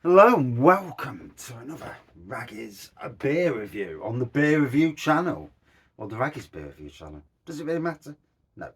Hello and welcome to another Raggy's beer review on the Beer Review channel. Or the Raggy's Beer Review channel. Does it really matter? No.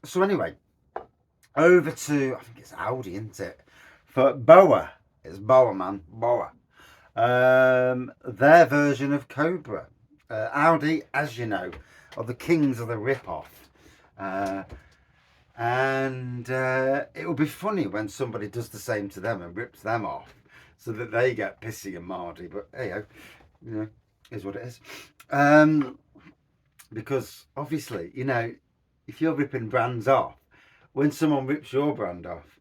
So anyway, over to, I think it's Aldi, isn't it? For Boa. It's Boa, man. Boa. Their version of Cobra. Aldi, as you know, are the kings of the rip-off. And it will be funny when somebody does the same to them and rips them off so that they get pissy and mardy. But hey, you know, is what it is. Because obviously, if you're ripping brands off, when someone rips your brand off,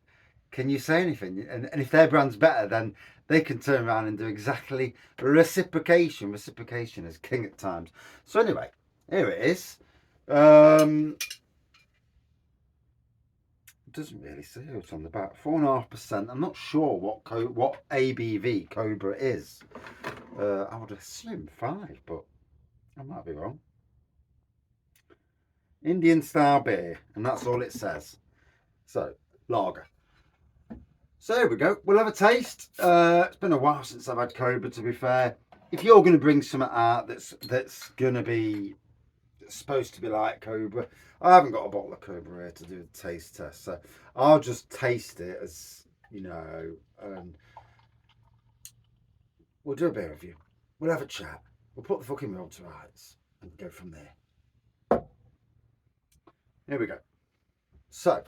can you say anything? And if their brand's better, then they can turn around and do exactly reciprocation. Reciprocation is king at times. So anyway, here it is. Doesn't really say what's on the back. 4.5%. I'm not sure what ABV Cobra is. I would assume 5, but I might be wrong. Indian style beer, and that's all it says. So, lager. So here we go. We'll have a taste. It's been a while since I've had Cobra, to be fair. If you're going to bring something out that's going to be supposed to be like Cobra, I haven't got a bottle of Cobra here to do the taste test, so I'll just taste it as we'll do a beer review, we'll have a chat, we'll put the fucking world to rights and go from there. Here we go. So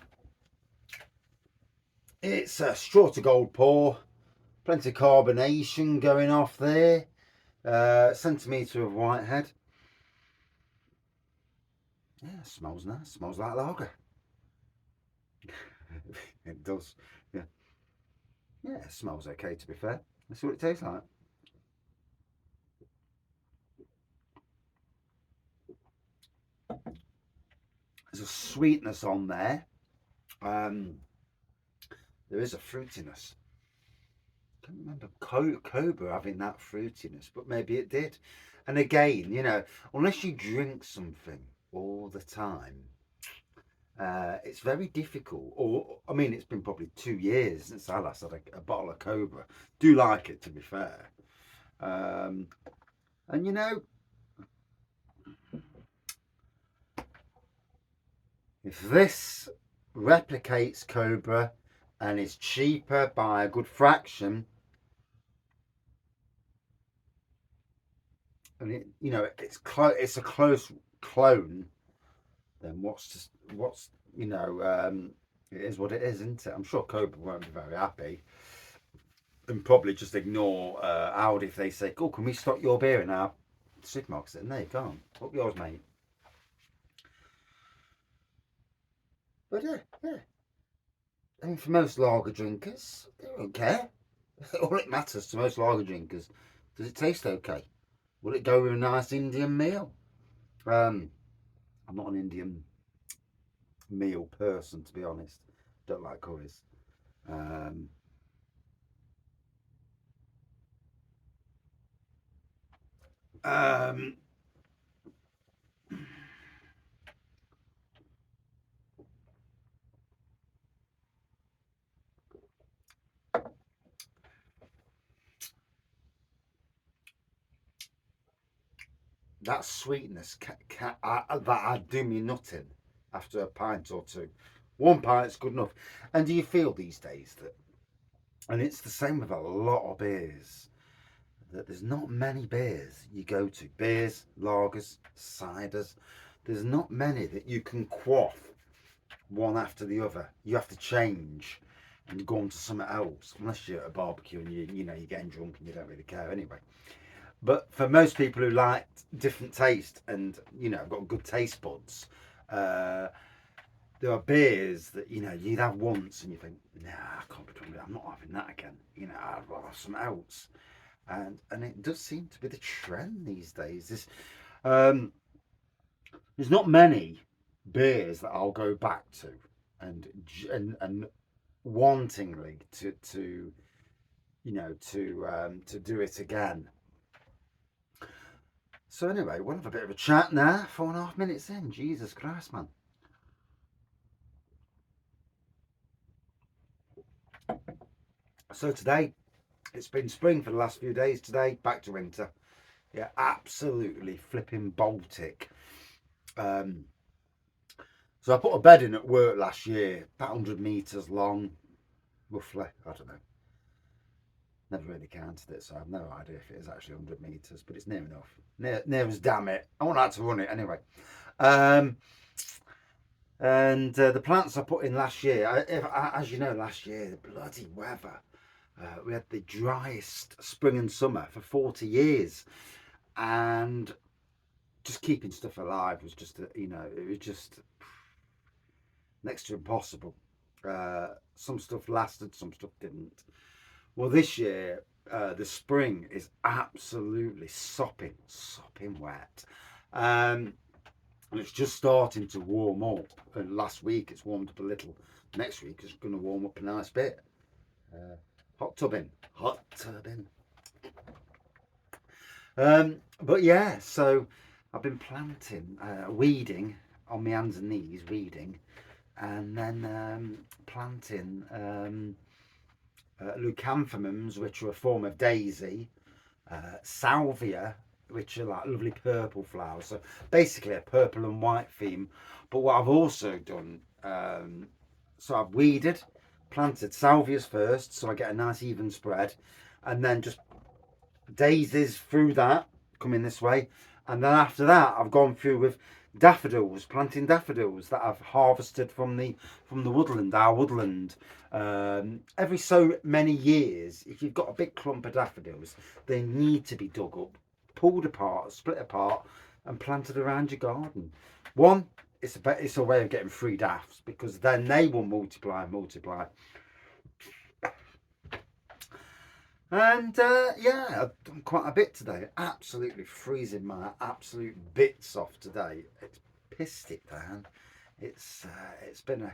it's a straw to gold pour, plenty of carbonation going off there, centimetre of whitehead. Yeah, smells nice. Smells like lager. It does. Yeah. Yeah, it smells okay, to be fair. Let's see what it tastes like. There's a sweetness on there. There is a fruitiness. I can't remember Cobra having that fruitiness, but maybe it did. And again, unless you drink something all the time, it's very difficult. Or, I mean, it's been probably 2 years since I last had a bottle of Cobra. Do like it, to be fair. And if this replicates Cobra and is cheaper by a good fraction, and it's a close clone, then it is what it is, isn't it? I'm sure Cobra won't be very happy and probably just ignore Aldi if they say, "Oh, can we stock your beer in our supermarket?" And they can't. Up yours, mate. But yeah. I mean, for most lager drinkers, they don't care. All it matters to most lager drinkers, does it taste okay? Will it go with a nice Indian meal? I'm not an Indian meal person, to be honest. Don't like curries. Um, um, that sweetness that'd do me nothing after a pint or two. 1 pint's good enough. And do you feel these days that, and it's the same with a lot of beers, that there's not many beers you go to, beers, lagers, ciders, there's not many that you can quaff one after the other. You have to change and go on to something else, unless you're at a barbecue and you're getting drunk and you don't really care anyway. But for most people who like different taste and have got good taste buds, there are beers that you'd have once and you think, nah, I can't be done with it. I'm not having that again. I'd rather have something else. And it does seem to be the trend these days. There's not many beers that I'll go back to and wantingly to do it again. So anyway, we'll have a bit of a chat now. 4.5 minutes in. Jesus Christ, man. So today, it's been spring for the last few days. Today, back to winter. Yeah, absolutely flipping Baltic. Um, so I put a bed in at work last year, about 100 metres long, roughly. I don't know. Never really counted it, so I have no idea if it is actually 100 metres, but it's near enough. Near as damn it. I want to run it anyway. And the plants I put in last year, as you know, last year, the bloody weather. We had the driest spring and summer for 40 years. And just keeping stuff alive was just, it was just next to impossible. Some stuff lasted, some stuff didn't. Well, this year, the spring is absolutely sopping wet. And it's just starting to warm up. And last week it's warmed up a little. Next week it's going to warm up a nice bit. Hot tubbing. But yeah, so I've been planting, weeding on my hands and knees, weeding, and then planting leucanthemums, which are a form of daisy, salvia, which are like lovely purple flowers. So basically a purple and white theme. But what I've also done, so I've weeded, planted salvias first, so I get a nice even spread, and then just daisies through that, coming this way. And then after that, I've gone through with daffodils, planting daffodils that I've harvested from the woodland, our woodland. Every so many years, if you've got a big clump of daffodils, they need to be dug up, pulled apart, split apart, and planted around your garden. One, it's a way of getting free daffs, because then they will multiply and multiply. And yeah, I've done quite a bit today. Absolutely freezing my absolute bits off today. It's pissed it down. It's been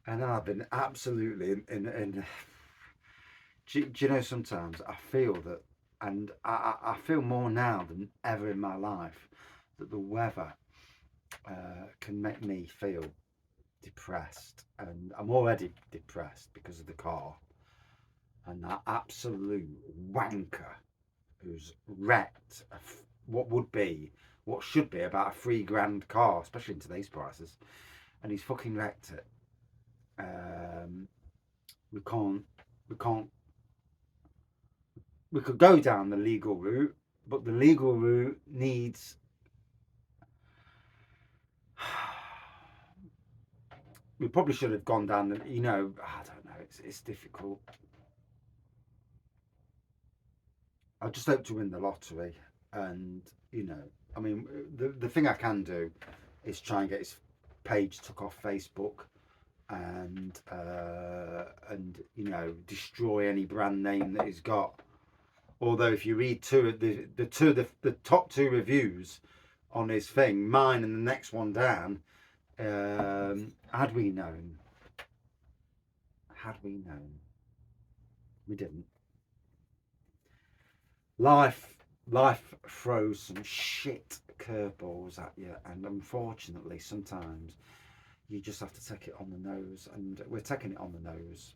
and I've been absolutely in do you know, sometimes I feel that, and I feel more now than ever in my life, that the weather can make me feel depressed, and I'm already depressed because of the car. And that absolute wanker who's wrecked what should be about a £3,000 car, especially in today's prices, and he's fucking wrecked it. We could go down the legal route, but the legal route needs we probably should have gone down the, I don't know, it's difficult. I just hope to win the lottery, and I mean, the thing I can do is try and get his page took off Facebook, and destroy any brand name that he's got. Although if you read the top two reviews on his thing, mine and the next one down, had we known, we didn't. Life throws some shit curveballs at you, and unfortunately sometimes you just have to take it on the nose, and we're taking it on the nose.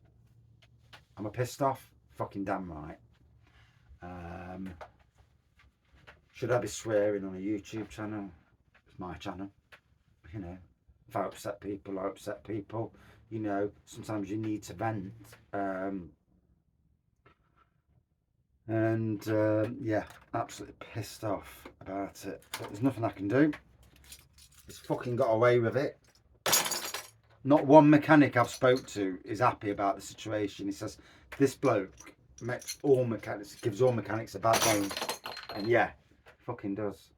Am I pissed off? Fucking damn right. Should I be swearing on a YouTube channel? It's my channel. If I upset people, I upset people. Sometimes you need to vent. Yeah, absolutely pissed off about it, but there's nothing I can do. He's fucking got away with it. Not one mechanic I've spoke to is happy about the situation. He says this bloke gives all mechanics a bad name, and yeah, fucking does.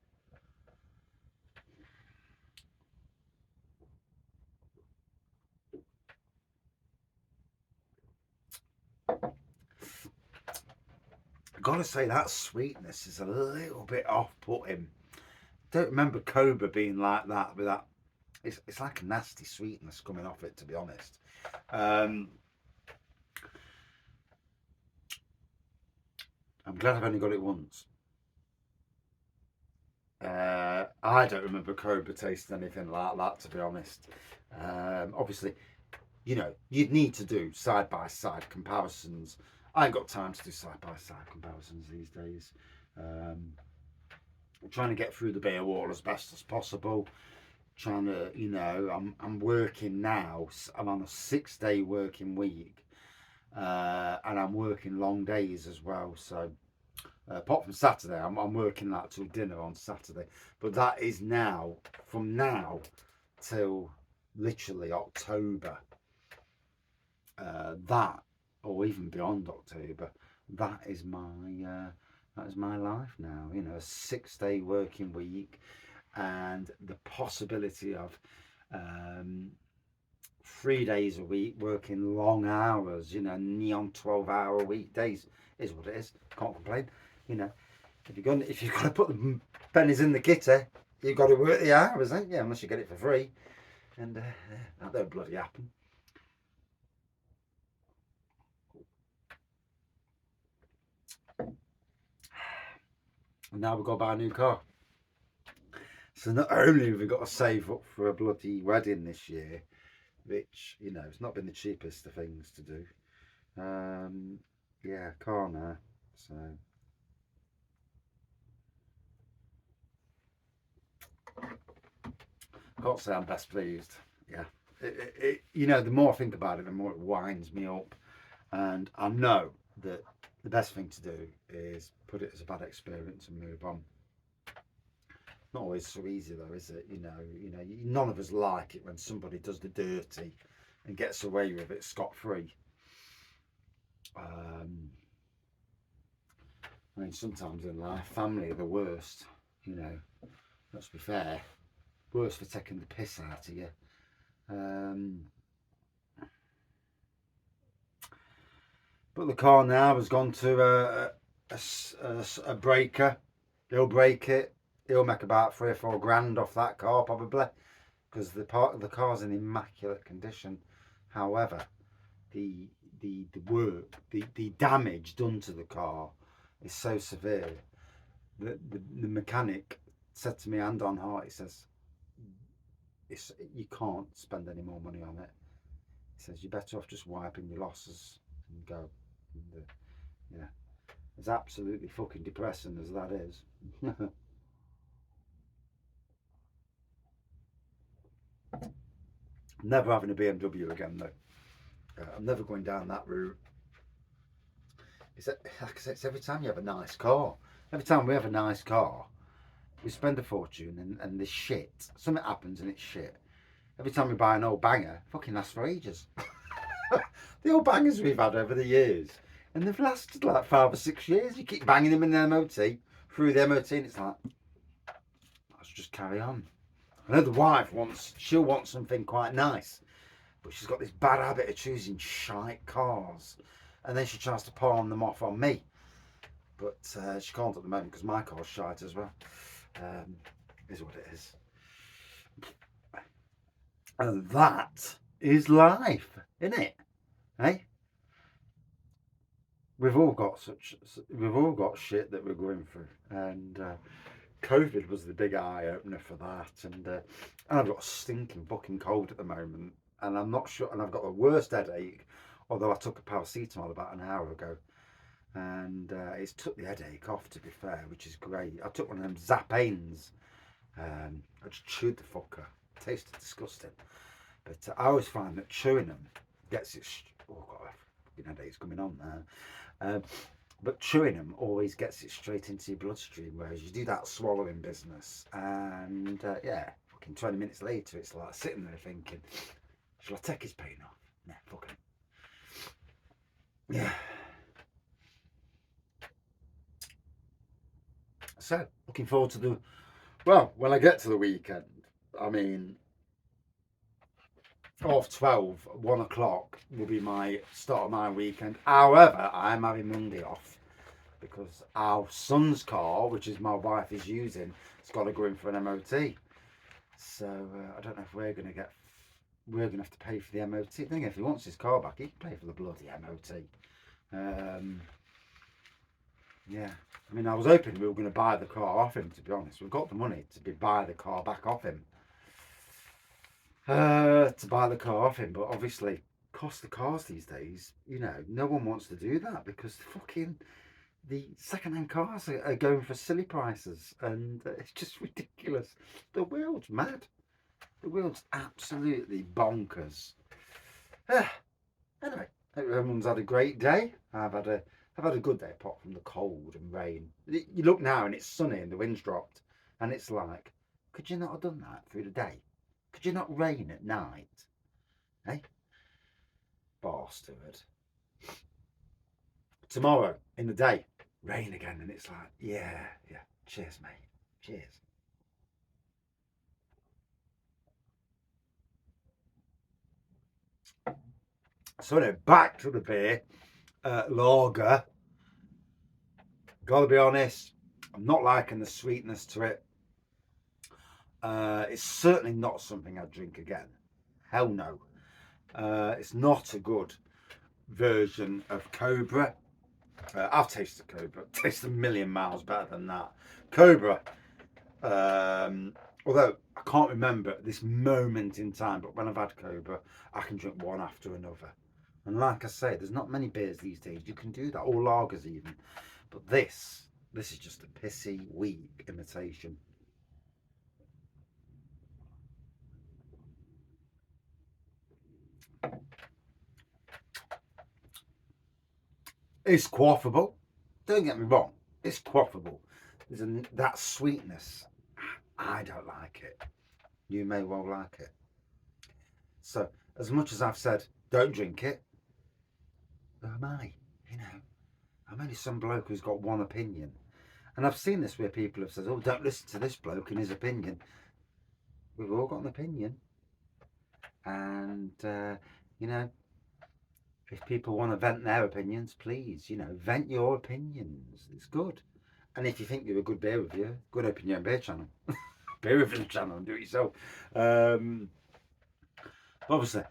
Gotta say, that sweetness is a little bit off-putting. Don't remember Cobra being like that. With that, it's like a nasty sweetness coming off it, to be honest. I'm glad I've only got it once. I don't remember Cobra tasting anything like that, to be honest. Obviously, you'd need to do side by side comparisons. I ain't got time to do side-by-side comparisons these days. I'm trying to get through the beer wall as best as possible. Trying to, I'm working now. I'm on a 6-day working week, and I'm working long days as well. So, apart from Saturday, I'm working that till dinner on Saturday. But that is now, from now till literally October. That, or even beyond October, that is my life now. A 6-day working week, and the possibility of 3 days a week working long hours. Neon 12-hour weekdays is what it is. Can't complain. If you're gonna put the pennies in the kitty, you've got to work the hours, ain't you? Unless you get it for free, and that don't bloody happen. And now we've got to buy a new car. So not only have we got to save up for a bloody wedding this year, which, it's not been the cheapest of things to do. Yeah, car now. So can't say I'm best pleased. Yeah. The more I think about it, the more it winds me up. And I know that the best thing to do is put it as a bad experience and move on. Not always so easy though, is it? None of us like it when somebody does the dirty and gets away with it scot-free. Sometimes in life, family are the worst. Let's be fair, worse for taking the piss out of you. But the car now has gone to a breaker. He'll break it. He'll make about 3 or 4 grand off that car probably, because the car's in immaculate condition. However, the work, the damage done to the car is so severe that the mechanic said to me, hand on heart, he says, you can't spend any more money on it. He says, you're better off just wiping your losses and go. And, yeah, as absolutely fucking depressing as that is. Never having a BMW again though. I'm never going down that route. Like I said, it's every time you have a nice car. Every time we have a nice car, we spend a fortune and the shit. Something happens and it's shit. Every time we buy an old banger, fucking lasts for ages. The old bangers we've had over the years, and they've lasted like 5 or 6 years. You keep banging them in the MOT, through the MOT, and it's like, let's just carry on. I know the wife she'll want something quite nice, but she's got this bad habit of choosing shite cars, and then she tries to palm them off on me. But she can't at the moment because my car's shite as well. Is what it is. And that is life, isn't it? Hey? We've all got shit that we're going through, and COVID was the big eye opener for that. And I've got a stinking fucking cold at the moment, and I'm not sure. And I've got the worst headache. Although I took a paracetamol about an hour ago, and it's took the headache off, to be fair, which is great. I took one of them Zapanes. I just chewed the fucker. It tasted disgusting, but I always find that chewing them gets it. Oh god, headache's coming on there. But chewing them always gets it straight into your bloodstream, whereas you do that swallowing business, and yeah, fucking 20 minutes later, it's like sitting there thinking, shall I take his pain off? Nah, fuck it. Yeah. So, looking forward to when I get to the weekend, I mean, 12, 1 o'clock will be my start of my weekend. However, I'm having Monday off because our son's car, which is my wife is using, has got to go in for an MOT. So I don't know if we're going to have to pay for the MOT. Then if he wants his car back, he can pay for the bloody MOT. Yeah, I mean, I was hoping we were going to buy the car off him, to be honest. We've got the money to buy the car back off him. But obviously cost of cars these days, you know, no one wants to do that because fucking the second-hand cars are going for silly prices, and it's just ridiculous. The world's mad. The world's absolutely bonkers. Anyway, hope everyone's had a great day. I've had a good day apart from the cold and rain. You look now and it's sunny and the wind's dropped, and it's like, could you not have done that through the day? Could you not rain at night? Eh? Bastard. Tomorrow in the day, rain again, and it's like, yeah. Cheers, mate. Cheers. So anyway, back to the beer. Lager. Gotta be honest, I'm not liking the sweetness to it. It's certainly not something I'd drink again. Hell no. It's not a good version of Cobra. I've tasted Cobra. It tastes a million miles better than that. Cobra, although I can't remember at this moment in time, but when I've had Cobra, I can drink one after another. And like I say, there's not many beers these days you can do that, or lagers even. But this is just a pissy, weak imitation. It's quaffable. Don't get me wrong. It's quaffable. That sweetness. I don't like it. You may well like it. So, as much as I've said, don't drink it, who am I? You know, I'm only some bloke who's got one opinion. And I've seen this where people have said, oh, don't listen to this bloke and his opinion. We've all got an opinion. And, you know, if people want to vent their opinions, please, you know, vent your opinions. It's good. And if you think you're a good beer reviewer, go and open your own beer channel. Beer review channel and do it yourself. Obviously,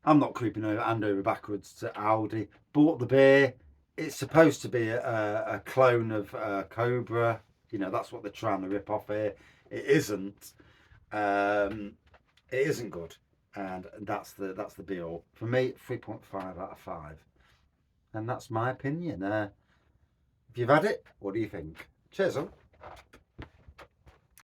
I'm not creeping over and over backwards to Aldi. Bought the beer. It's supposed to be a clone of Cobra. You know, that's what they're trying to rip off here. It isn't. It isn't good. And that's the be all. For me, 3.5 out of 5. And that's my opinion. If you've had it, what do you think? Cheers, on.